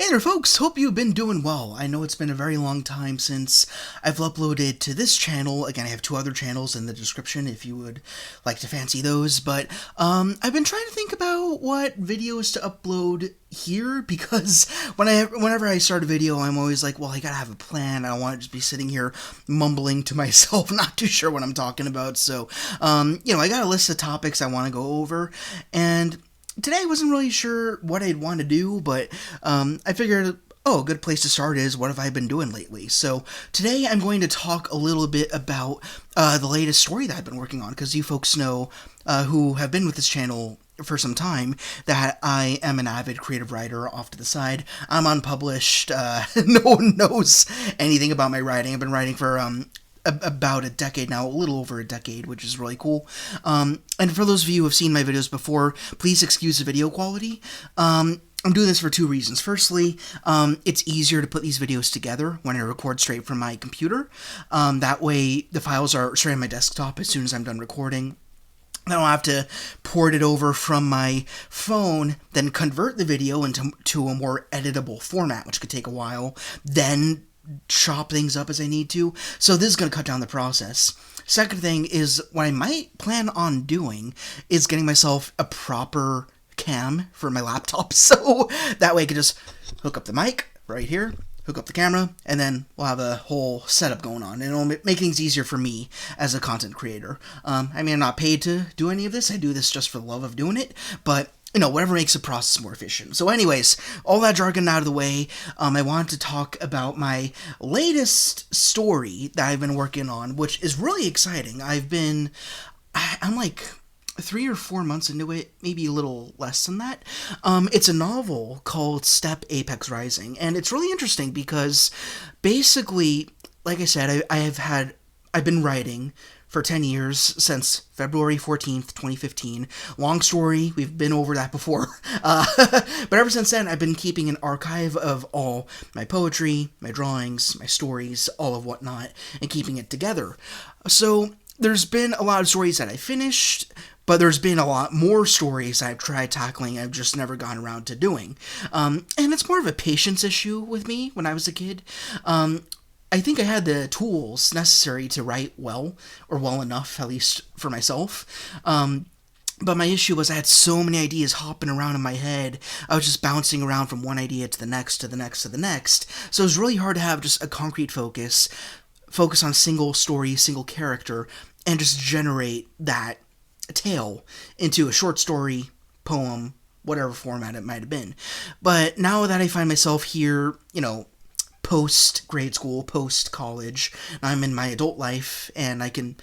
Hey there folks, hope you've been doing well. I know it's been a very long time since I've uploaded to this channel. Again, I have two other channels in the description if you would like to fancy those, but I've been trying to think about what videos to upload here because whenever I start a video, I'm always like, well, I gotta have a plan. I don't want to just be sitting here mumbling to myself, not too sure what I'm talking about. So, I got a list of topics I want to go over, and today I wasn't really sure what I'd want to do, but I figured, a good place to start is what have I been doing lately. So today I'm going to talk a little bit about the latest story that I've been working on, because you folks know who have been with this channel for some time that I am an avid creative writer off to the side. I'm unpublished. No one knows anything about my writing. I've been writing for about a decade now, a little over a decade, which is really cool. And for those of you who have seen my videos before, please excuse the video quality. I'm doing this for two reasons. Firstly, it's easier to put these videos together when I record straight from my computer. That way, the files are straight on my desktop as soon as I'm done recording. I don't have to port it over from my phone, then convert the video into a more editable format, which could take a while, then chop things up as I need to. So this is going to cut down the process. Second thing is, what I might plan on doing is getting myself a proper cam for my laptop, so that way I can just hook up the mic right here, hook up the camera, and then we'll have a whole setup going on, and it'll make things easier for me as a content creator. I'm not paid to do any of this. I do this just for the love of doing it, but whatever makes the process more efficient. So anyways, all that jargon out of the way, I wanted to talk about my latest story that I've been working on, which is really exciting. I'm like 3 or 4 months into it, maybe a little less than that. It's a novel called Step Apex Rising, and it's really interesting because basically, like I said, I've been writing for 10 years, since February 14th, 2015. Long story, we've been over that before. But ever since then, I've been keeping an archive of all my poetry, my drawings, my stories, all of whatnot, and keeping it together. So there's been a lot of stories that I finished, but there's been a lot more stories I've tried tackling I've just never gotten around to doing. And it's more of a patience issue with me when I was a kid. I think I had the tools necessary to write well, or well enough, at least for myself. But my issue was I had so many ideas hopping around in my head. I was just bouncing around from one idea to the next, to the next, to the next. So it was really hard to have just a concrete focus on single story, single character, and just generate that tale into a short story, poem, whatever format it might have been. But now that I find myself here, post-grade school, post-college, I'm in my adult life, and I can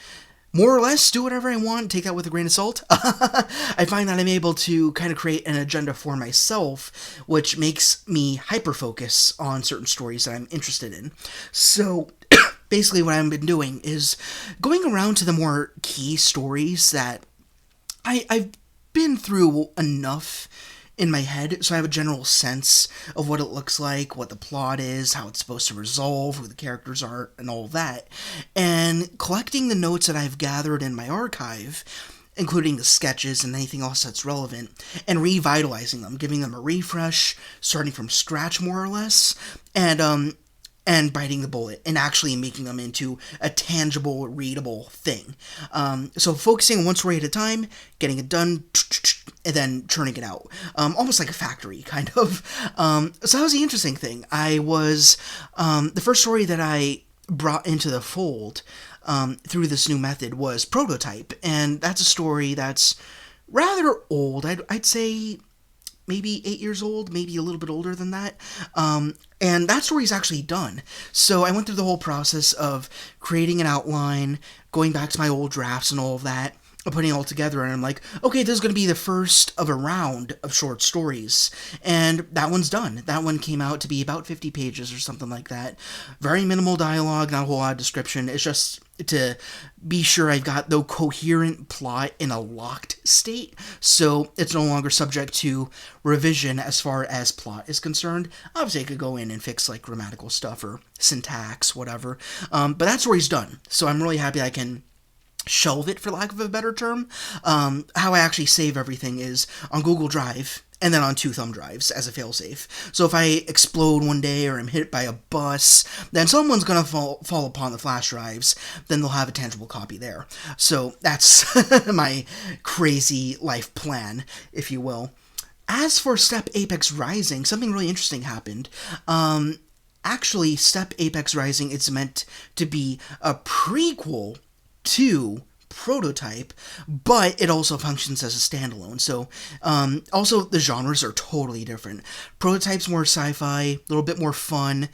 more or less do whatever I want, take that with a grain of salt. I find that I'm able to kind of create an agenda for myself, which makes me hyper-focus on certain stories that I'm interested in. So basically what I've been doing is going around to the more key stories that I've been through enough in my head, so I have a general sense of what it looks like, what the plot is, how it's supposed to resolve, who the characters are, and all that. And collecting the notes that I've gathered in my archive, including the sketches and anything else that's relevant, and revitalizing them, giving them a refresh, starting from scratch more or less, and biting the bullet and actually making them into a tangible, readable thing. So focusing on one story at a time, getting it done, and then churning it out. Almost like a factory, kind of. So that was the interesting thing. The first story that I brought into the fold through this new method was Prototype, and that's a story that's rather old. I'd say maybe 8 years old, maybe a little bit older than that. And that story is actually done. So I went through the whole process of creating an outline, going back to my old drafts and all of that, putting it all together, and I'm like, okay, this is going to be the first of a round of short stories, and that one's done. That one came out to be about 50 pages or something like that. Very minimal dialogue, not a whole lot of description. It's just to be sure I've got the coherent plot in a locked state, so it's no longer subject to revision as far as plot is concerned. Obviously, I could go in and fix like grammatical stuff or syntax, whatever, but that story's done, so I'm really happy I can shelve it, for lack of a better term. How I actually save everything is on Google Drive and then on two thumb drives as a failsafe. So if I explode one day or I'm hit by a bus, then someone's gonna fall upon the flash drives. Then they'll have a tangible copy there. So that's my crazy life plan, if you will. As for Step Apex Rising, something really interesting happened. Actually, Step Apex Rising is meant to be a prequel to Prototype, but it also functions as a standalone. So, also the genres are totally different. Prototype's more sci-fi, a little bit more fun,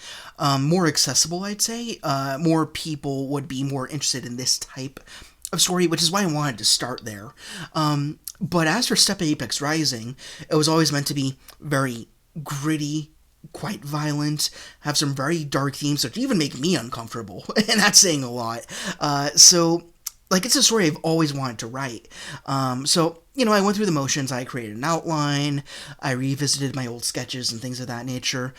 more accessible, I'd say. More people would be more interested in this type of story, which is why I wanted to start there. But as for Step Apex Rising, it was always meant to be very gritty, quite violent, have some very dark themes that even make me uncomfortable, and that's saying a lot. So, like, it's a story I've always wanted to write. So, I went through the motions. I created an outline, I revisited my old sketches and things of that nature,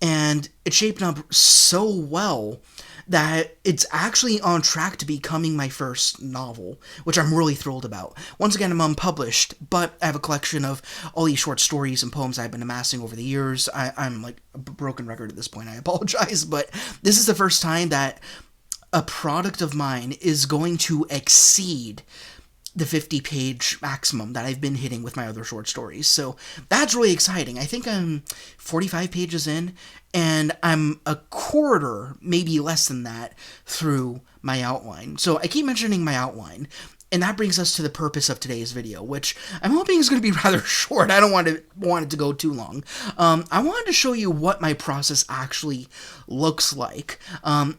and it shaped up so well that it's actually on track to becoming my first novel, which I'm really thrilled about. Once again, I'm unpublished, but I have a collection of all these short stories and poems I've been amassing over the years. I'm like a broken record at this point, I apologize, but this is the first time that a product of mine is going to exceed the 50-page maximum that I've been hitting with my other short stories. So that's really exciting. I think I'm 45 pages in, and I'm a quarter, maybe less than that, through my outline. So I keep mentioning my outline, and that brings us to the purpose of today's video, which I'm hoping is going to be rather short. I don't want it to go too long. I wanted to show you what my process actually looks like.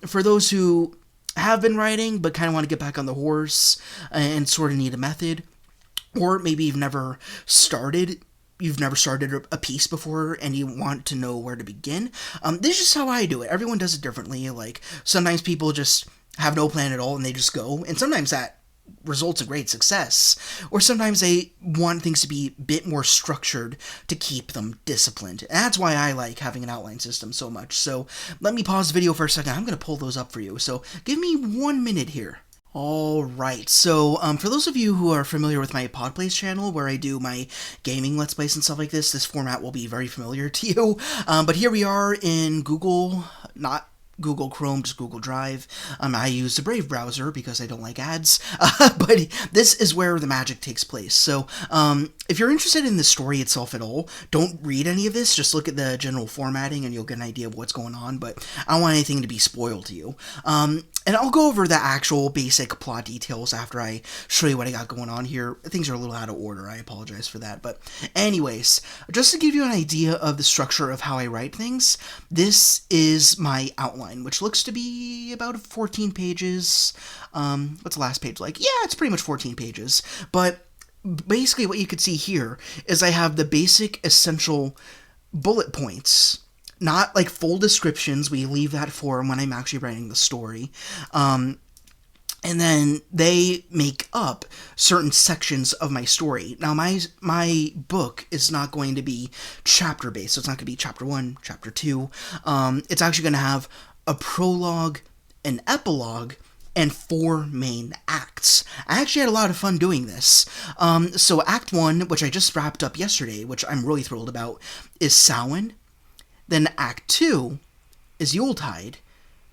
For those who have been writing but kind of want to get back on the horse and sort of need a method, or maybe you've never started a piece before and you want to know where to begin. This is how I do it. Everyone does it differently. Like, sometimes people just have no plan at all and they just go, and sometimes that results in great success, or sometimes they want things to be a bit more structured to keep them disciplined. And that's why I like having an outline system so much. So let me pause the video for a second. I'm going to pull those up for you, so give me 1 minute here. Alright, so for those of you who are familiar with my Podplays channel, where I do my gaming Let's Plays and stuff like this format will be very familiar to you. But here we are in Google, not Google Chrome, just Google Drive. I use the Brave browser because I don't like ads, but this is where the magic takes place. So if you're interested in the story itself at all, don't read any of this, just look at the general formatting and you'll get an idea of what's going on, but I don't want anything to be spoiled to you. And I'll go over the actual basic plot details after I show you what I got going on here. Things are a little out of order, I apologize for that, but anyways, just to give you an idea of the structure of how I write things, this is my outline, which looks to be about 14 pages. What's the last page like? Yeah, it's pretty much 14 pages, but basically what you could see here is I have the basic essential bullet points. Not like full descriptions, we leave that for when I'm actually writing the story. And then they make up certain sections of my story. Now, my book is not going to be chapter-based, so it's not going to be chapter 1, chapter 2. It's actually going to have a prologue, an epilogue, and 4 main acts. I actually had a lot of fun doing this. So Act 1, which I just wrapped up yesterday, which I'm really thrilled about, is Samhain. Then Act 2 is Yuletide.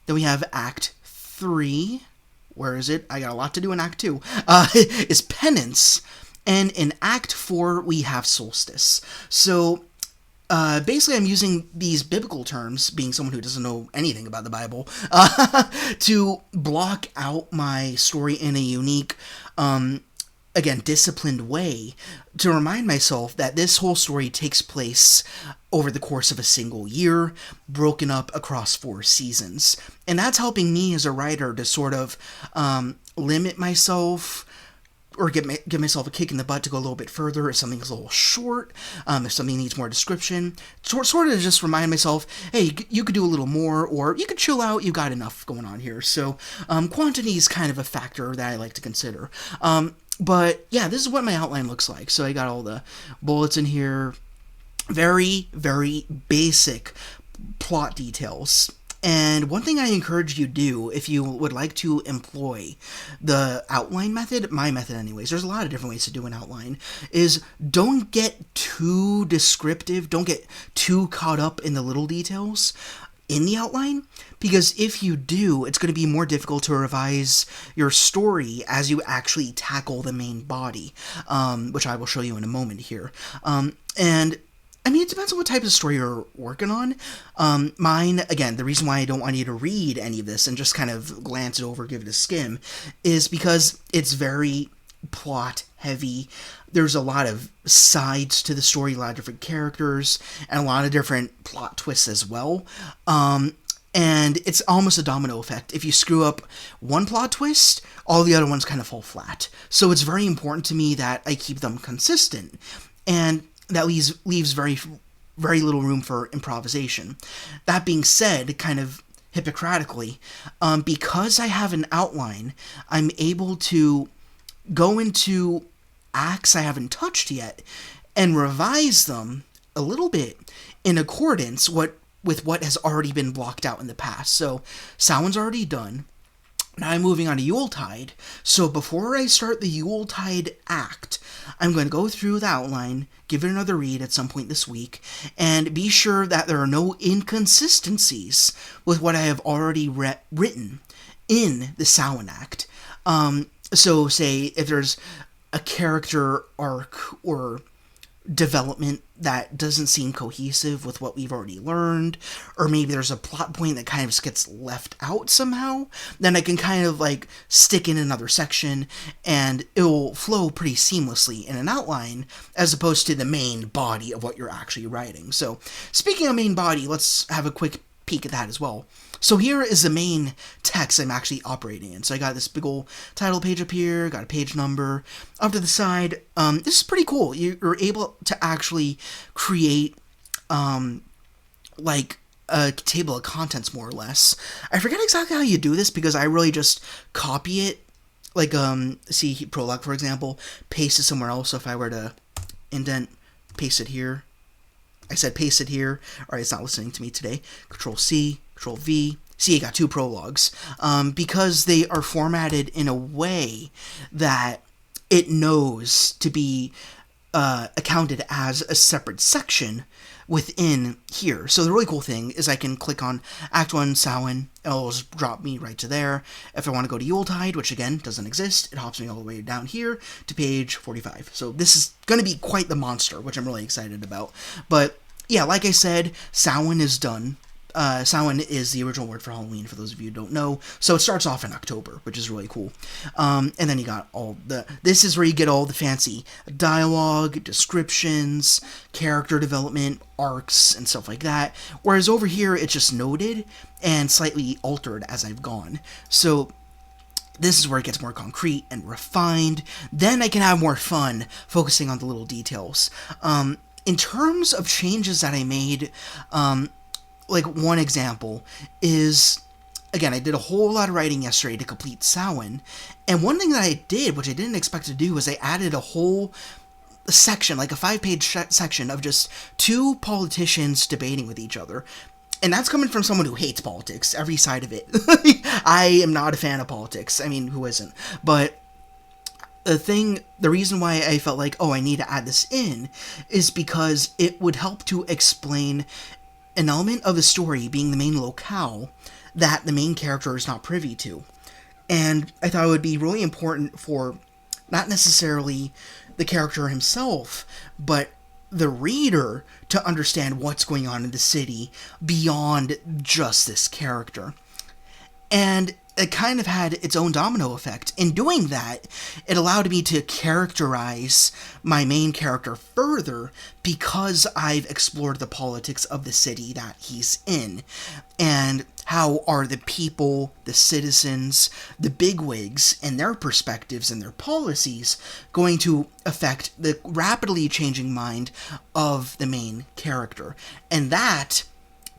Then we have Act 3. Where is it? I got a lot to do in Act 2. Is Penance. And in Act 4, we have Solstice. So basically, I'm using these biblical terms, being someone who doesn't know anything about the Bible, to block out my story in a unique, again, disciplined way, to remind myself that this whole story takes place over the course of a single year, broken up across 4 seasons. And that's helping me as a writer to sort of limit myself, or give myself a kick in the butt to go a little bit further if something's a little short, if something needs more description. Sort of just remind myself, hey, you could do a little more, or you could chill out, you got enough going on here. So quantity is kind of a factor that I like to consider. But yeah, this is what my outline looks like. So I got all the bullets in here. Very, very basic plot details. And one thing I encourage you to do, if you would like to employ the outline method, my method anyways, there's a lot of different ways to do an outline, is don't get too descriptive, don't get too caught up in the little details in the outline, because if you do, it's going to be more difficult to revise your story as you actually tackle the main body, which I will show you in a moment here. And I mean, it depends on what type of story you're working on. Mine, again, the reason why I don't want you to read any of this and just kind of glance it over, give it a skim, is because it's very plot heavy. There's a lot of sides to the story, a lot of different characters, and a lot of different plot twists as well. And it's almost a domino effect. If you screw up one plot twist, all the other ones kind of fall flat. So it's very important to me that I keep them consistent. And that leaves very, very little room for improvisation. That being said, kind of hypocritically, because I have an outline, I'm able to go into acts I haven't touched yet and revise them a little bit in accordance with what has already been blocked out in the past. So Samhain's already done. Now I'm moving on to Yuletide, so before I start the Yuletide act, I'm going to go through the outline, give it another read at some point this week, and be sure that there are no inconsistencies with what I have already written in the Samhain act. So say if there's a character arc or development that doesn't seem cohesive with what we've already learned, or maybe there's a plot point that kind of gets left out somehow, then I can kind of like stick in another section and it will flow pretty seamlessly in an outline as opposed to the main body of what you're actually writing. So speaking of main body, let's have a quick peek at that as well. So here is the main text I'm actually operating in. So I got this big old title page up here, got a page number. Up to the side, this is pretty cool. You're able to actually create, like, a table of contents, more or less. I forget exactly how you do this because I really just copy it. Like, see, prologue, for example, paste it somewhere else. So if I were to indent, paste it here. I said paste it here. Alright, it's not listening to me today. Control C, Control V. See, I got two prologues. Because they are formatted in a way that it knows to be accounted as a separate section within here. So the really cool thing is I can click on Act 1 Samhain, it'll just drop me right to there. If I want to go to Yuletide, which again doesn't exist, it hops me all the way down here to page 45. So this is going to be quite the monster, which I'm really excited about. But yeah, like I said, Samhain is done. Samhain is the original word for Halloween, for those of you who don't know. So it starts off in October, which is really cool. And then you got this is where you get all the fancy dialogue, descriptions, character development, arcs, and stuff like that. Whereas over here, it's just noted and slightly altered as I've gone. So this is where it gets more concrete and refined. Then I can have more fun focusing on the little details. In terms of changes that I made, like one example is, again, I did a whole lot of writing yesterday to complete Samhain, and one thing that I did, which I didn't expect to do, was I added a whole section, like a 5-page section of just two politicians debating with each other. And that's coming from someone who hates politics, every side of it. I am not a fan of politics. I mean, who isn't? But the reason why I felt like, oh, I need to add this in, is because it would help to explain an element of the story, being the main locale, that the main character is not privy to. And I thought it would be really important for not necessarily the character himself, but the reader to understand what's going on in the city beyond just this character. And it kind of had its own domino effect. In doing that, it allowed me to characterize my main character further because I've explored the politics of the city that he's in. And how are the people, the citizens, the bigwigs, and their perspectives and their policies going to affect the rapidly changing mind of the main character. And that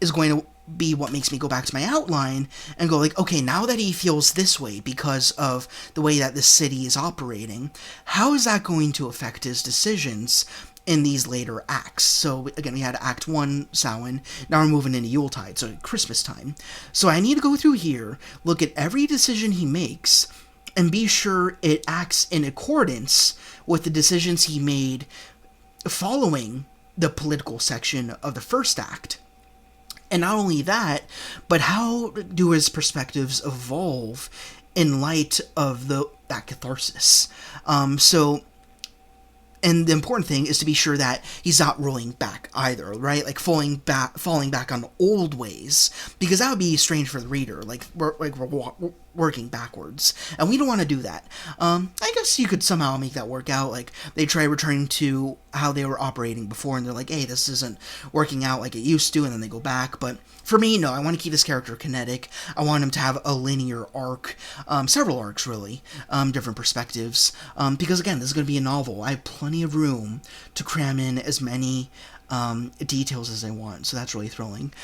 is going to be what makes me go back to my outline and go like, okay, now that he feels this way because of the way that the city is operating, how is that going to affect his decisions in these later acts. So again, we had Act 1, Samhain, now we're moving into Yuletide, so Christmas time. So I need to go through here, look at every decision he makes, and be sure it acts in accordance with the decisions he made following the political section of the first act. And not only that, but how do his perspectives evolve in light of that catharsis? And the important thing is to be sure that he's not rolling back either, right? Like falling back on old ways, because that would be strange for the reader. Like we're working backwards, and we don't want to do that. I guess you could somehow make that work out. Like they try returning to how they were operating before, and they're like, "Hey, this isn't working out like it used to," and then they go back. But for me, no, I want to keep this character kinetic. I want him to have a linear arc, several arcs really, different perspectives. Because again, this is going to be a novel. I have plenty of room to cram in as many details as I want, so that's really thrilling.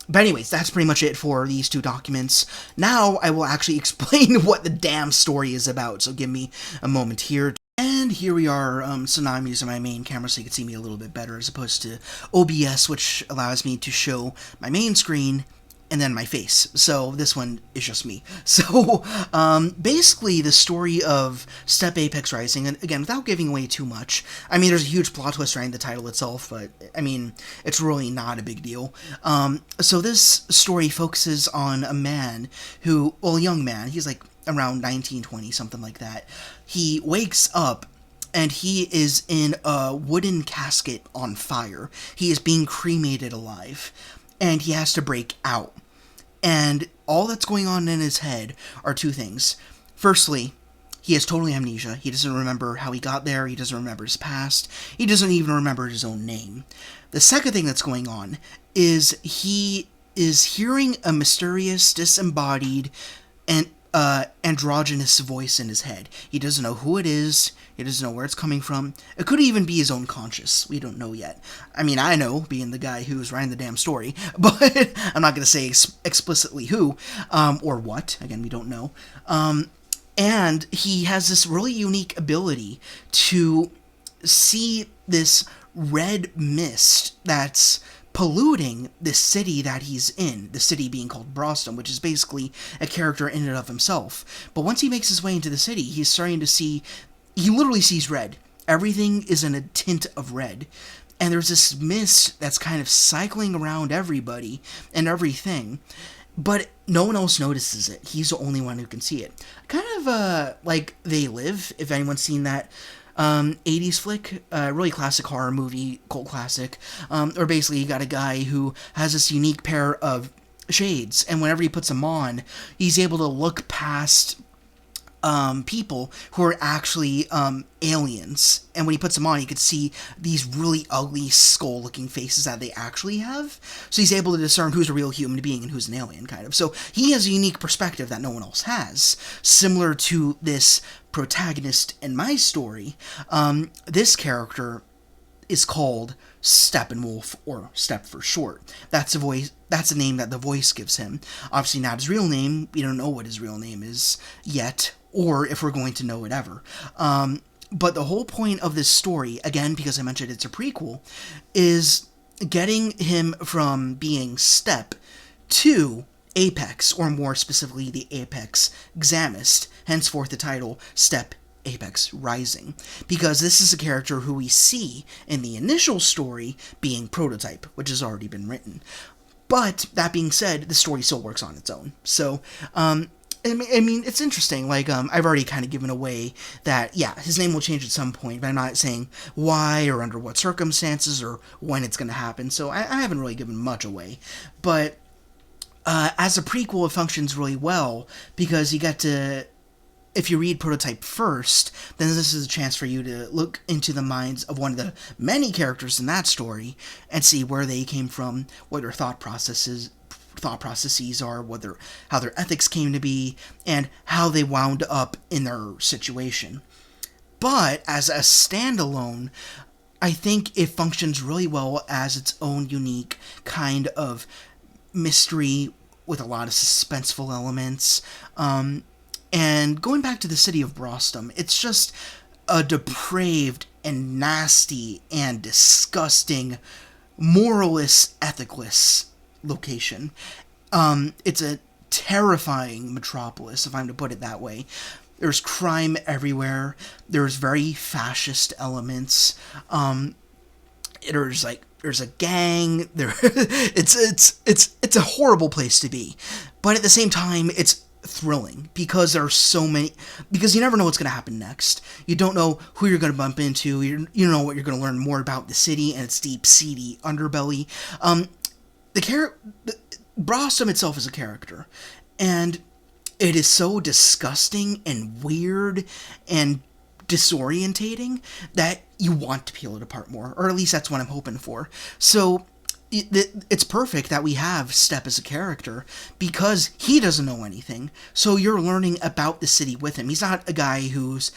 But anyways, that's pretty much it for these two documents. Now I will actually explain what the damn story is about, so give me a moment here. And here we are, so now I'm using my main camera so you can see me a little bit better, as opposed to OBS, which allows me to show my main screen and then my face. So this one is just me. So basically the story of Step Apex Rising, and again, without giving away too much, I mean, there's a huge plot twist around the title itself, but I mean, it's really not a big deal. So this story focuses on a man who, well, a young man, he's like around 19, 20, something like that. He wakes up and he is in a wooden casket on fire. He is being cremated alive, and he has to break out. And all that's going on in his head are two things. Firstly, he has total amnesia. He doesn't remember how he got there. He doesn't remember his past. He doesn't even remember his own name. The second thing that's going on is he is hearing a mysterious, disembodied, and androgynous voice in his head. He doesn't know who it is. He doesn't know where it's coming from. It could even be his own conscious. We don't know yet. I mean, I know, being the guy who's writing the damn story, but I'm not going to say explicitly who or what. Again, we don't know. And he has this really unique ability to see this red mist that's polluting the city that he's in, the city being called Broston, which is basically a character in and of himself. But once he makes his way into the city, he's starting to see, he literally sees red. Everything is in a tint of red. And there's this mist that's kind of cycling around everybody and everything. But no one else notices it. He's the only one who can see it. Kind of like They Live, if anyone's seen that 80s flick, really classic horror movie, cult classic, or basically you got a guy who has this unique pair of shades, and whenever he puts them on, he's able to look past people who are actually aliens, and when he puts them on, you could see these really ugly skull-looking faces that they actually have, so he's able to discern who's a real human being and who's an alien, kind of. So he has a unique perspective that no one else has, similar to this protagonist in my story. This character is called Steppenwolf, or Step for short. That's the name that the voice gives him. Obviously not his real name. We don't know what his real name is yet, or if we're going to know it ever. But the whole point of this story, again, because I mentioned it's a prequel, is getting him from being Step to Apex, or more specifically the Apex Examist, henceforth the title Step Apex Rising, because this is a character who we see in the initial story being Prototype, which has already been written. But, that being said, the story still works on its own. So, I mean, it's interesting. Like, I've already kind of given away that, yeah, his name will change at some point, but I'm not saying why or under what circumstances or when it's going to happen, so I haven't really given much away. But as a prequel, it functions really well, because you get to, if you read Prototype first, then this is a chance for you to look into the minds of one of the many characters in that story and see where they came from, what their thought processes are, how their ethics came to be, and how they wound up in their situation. But as a standalone, I think it functions really well as its own unique kind of mystery with a lot of suspenseful elements. And going back to the city of Broston, it's just a depraved and nasty and disgusting, moralist, ethicless location. It's a terrifying metropolis, if I'm to put it that way. There's crime everywhere. There's very fascist elements. There's a gang. It's a horrible place to be, but at the same time, it's thrilling because there are so many. Because you never know what's going to happen next. You don't know who you're going to bump into. You know what you're going to learn more about the city and its deep, seedy underbelly. Brostom itself is a character, and it is so disgusting and weird and disorientating that you want to peel it apart more, or at least that's what I'm hoping for. So it's perfect that we have Steppe as a character because he doesn't know anything. So you're learning about the city with him. He's not a guy who's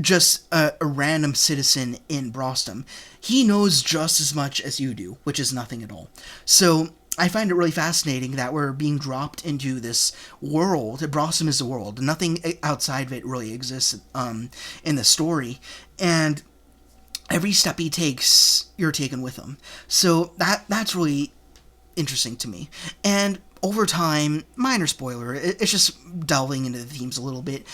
just a random citizen in Brostom. He knows just as much as you do, which is nothing at all. So I find it really fascinating that we're being dropped into this world. Brostom is the world. Nothing outside of it really exists in the story. And every step he takes, you're taken with him. So that's really interesting to me. And over time, minor spoiler, it's just delving into the themes a little bit.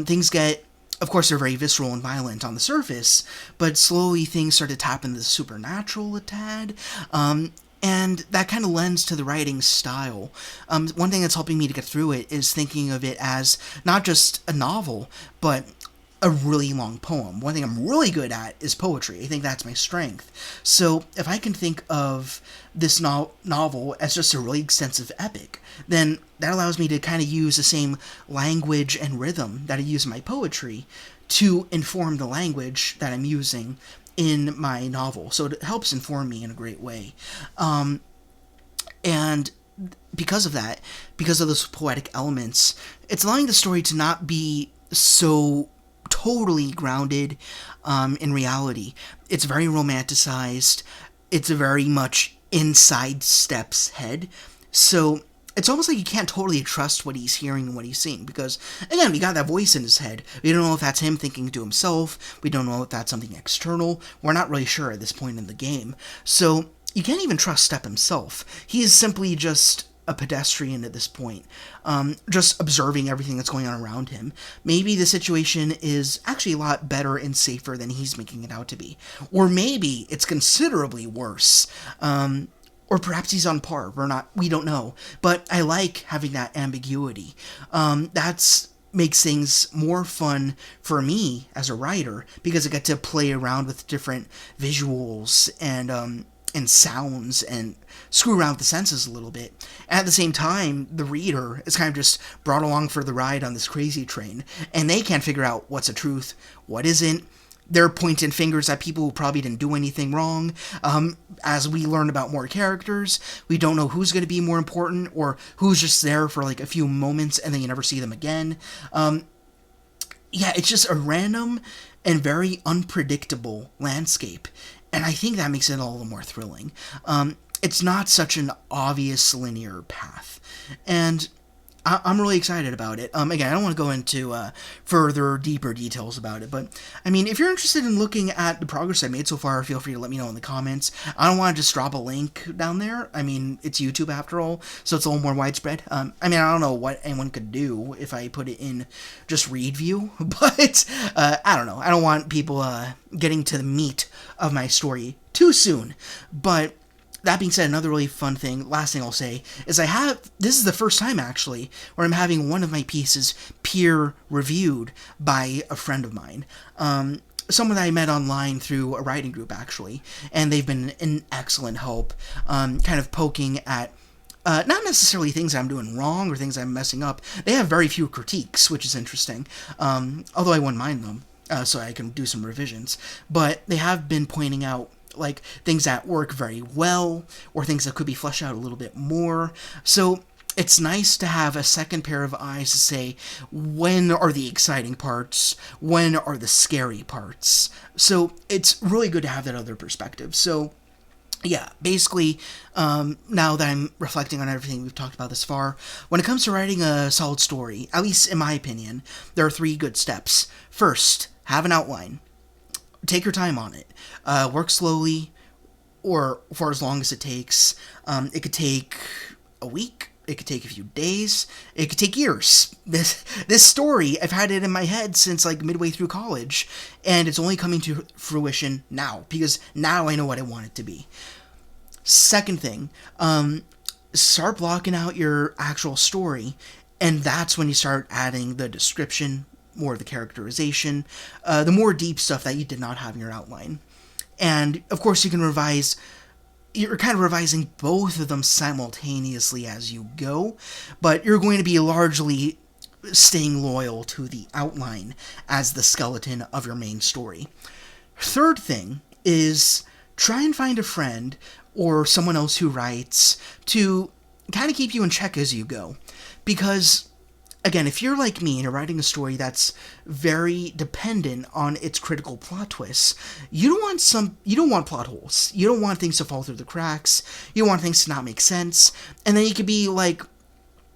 Things get, of course, they're very visceral and violent on the surface, but slowly things start to tap into the supernatural a tad. And that kind of lends to the writing style. One thing that's helping me to get through it is thinking of it as not just a novel, but a really long poem. One thing I'm really good at is poetry. I think that's my strength. So if I can think of this novel as just a really extensive epic, then that allows me to kind of use the same language and rhythm that I use in my poetry to inform the language that I'm using in my novel. So it helps inform me in a great way. And because of that, because of those poetic elements, it's allowing the story to not be so totally grounded in reality. It's very romanticized. It's very much inside Steppe's head. So it's almost like you can't totally trust what he's hearing and what he's seeing, because, again, we got that voice in his head. We don't know if that's him thinking to himself. We don't know if that's something external. We're not really sure at this point in the game. So you can't even trust Steppe himself. He is simply just a pedestrian at this point, just observing everything that's going on around him. Maybe the situation is actually a lot better and safer than he's making it out to be. Or maybe it's considerably worse. Or perhaps he's on par. We don't know. But I like having that ambiguity. That's makes things more fun for me as a writer, because I get to play around with different visuals and sounds and screw around with the senses a little bit. And at the same time, the reader is kind of just brought along for the ride on this crazy train, and they can't figure out what's the truth, what isn't. They're pointing fingers at people who probably didn't do anything wrong. As we learn about more characters, we don't know who's going to be more important or who's just there for like a few moments and then you never see them again. It's just a random and very unpredictable landscape. And I think that makes it all the more thrilling. It's not such an obvious linear path. And I'm really excited about it. Again, I don't want to go into further, deeper details about it, but, I mean, if you're interested in looking at the progress I made so far, feel free to let me know in the comments. I don't want to just drop a link down there. I mean, it's YouTube after all, so it's a little more widespread. I don't know what anyone could do if I put it in just read view, but I don't know. I don't want people getting to the meat of my story too soon, but that being said, another really fun thing, last thing I'll say, is this is the first time, actually, where I'm having one of my pieces peer-reviewed by a friend of mine. Someone that I met online through a writing group, actually, and they've been an excellent help, kind of poking at not necessarily things I'm doing wrong or things I'm messing up. They have very few critiques, which is interesting, although I wouldn't mind them, so I can do some revisions. But they have been pointing out like things that work very well or things that could be fleshed out a little bit more. So it's nice to have a second pair of eyes to say, when are the exciting parts? When are the scary parts? So it's really good to have that other perspective. So yeah, basically, now that I'm reflecting on everything we've talked about this far, when it comes to writing a solid story, at least in my opinion, there are 3 good steps. First, have an outline. Take your time on it. Work slowly, or for as long as it takes. It could take a week. It could take a few days. It could take years. This story, I've had it in my head since like midway through college, and it's only coming to fruition now because now I know what I want it to be. Second thing, start blocking out your actual story, and that's when you start adding the description, more of the characterization, the more deep stuff that you did not have in your outline. And of course, you can revise. You're kind of revising both of them simultaneously as you go, but you're going to be largely staying loyal to the outline as the skeleton of your main story. Third thing is try and find a friend or someone else who writes to kind of keep you in check as you go. Because, again, if you're like me and you're writing a story that's very dependent on its critical plot twists, you don't want plot holes. You don't want things to fall through the cracks. You don't want things to not make sense. And then you could be like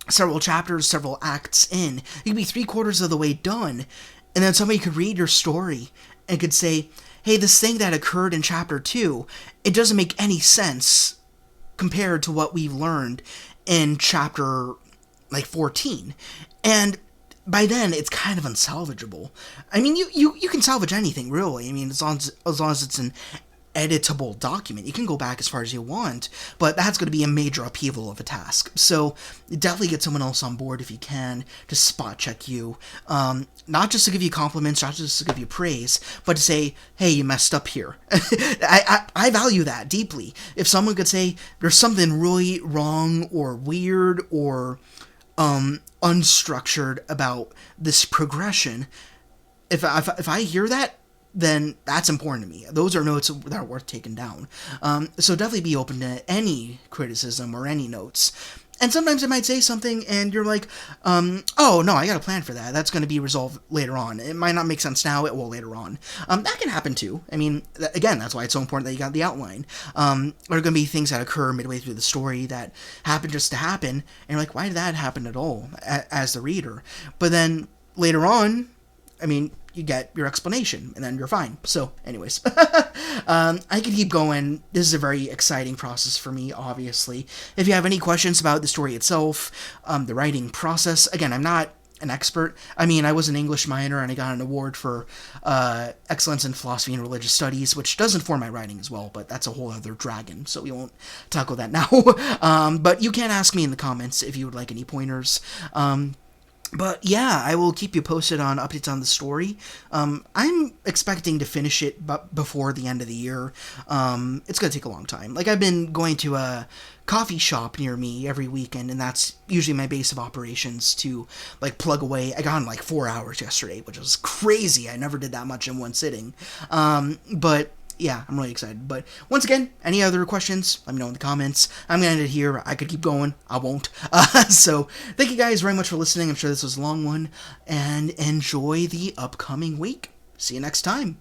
several chapters, several acts in. You could be 3/4 of the way done, and then somebody could read your story and could say, hey, this thing that occurred in chapter 2, it doesn't make any sense compared to what we've learned in chapter, 14. And by then, it's kind of unsalvageable. I mean, you can salvage anything, really. I mean, as long as it's an editable document. You can go back as far as you want, but that's going to be a major upheaval of a task. So definitely get someone else on board if you can to spot check you. Not just to give you compliments, not just to give you praise, but to say, hey, you messed up here. I value that deeply. If someone could say there's something really wrong or weird or unstructured about this progression, if I hear that, then that's important to me. Those are notes that are worth taking down. So definitely be open to any criticism or any notes. And sometimes I might say something and you're like, oh, no, I got a plan for that. That's going to be resolved later on. It might not make sense now, it will later on. That can happen too. I mean, again, that's why it's so important that you got the outline. There are going to be things that occur midway through the story that happen just to happen. And you're like, why did that happen at all as the reader? But then later on, I mean, you get your explanation, and then you're fine. So, anyways, I could keep going. This is a very exciting process for me, obviously. If you have any questions about the story itself, the writing process, again, I'm not an expert. I mean, I was an English minor, and I got an award for excellence in philosophy and religious studies, which does inform my writing as well, but that's a whole other dragon, so we won't tackle that now. But you can ask me in the comments if you would like any pointers. But yeah, I will keep you posted on updates on the story. I'm expecting to finish it before the end of the year. It's going to take a long time. Like, I've been going to a coffee shop near me every weekend, and that's usually my base of operations to, plug away. I got on, 4 hours yesterday, which was crazy. I never did that much in one sitting. But yeah, I'm really excited. But once again, any other questions, let me know in the comments. I'm going to end it here. I could keep going. I won't. So thank you guys very much for listening. I'm sure this was a long one. And enjoy the upcoming week. See you next time.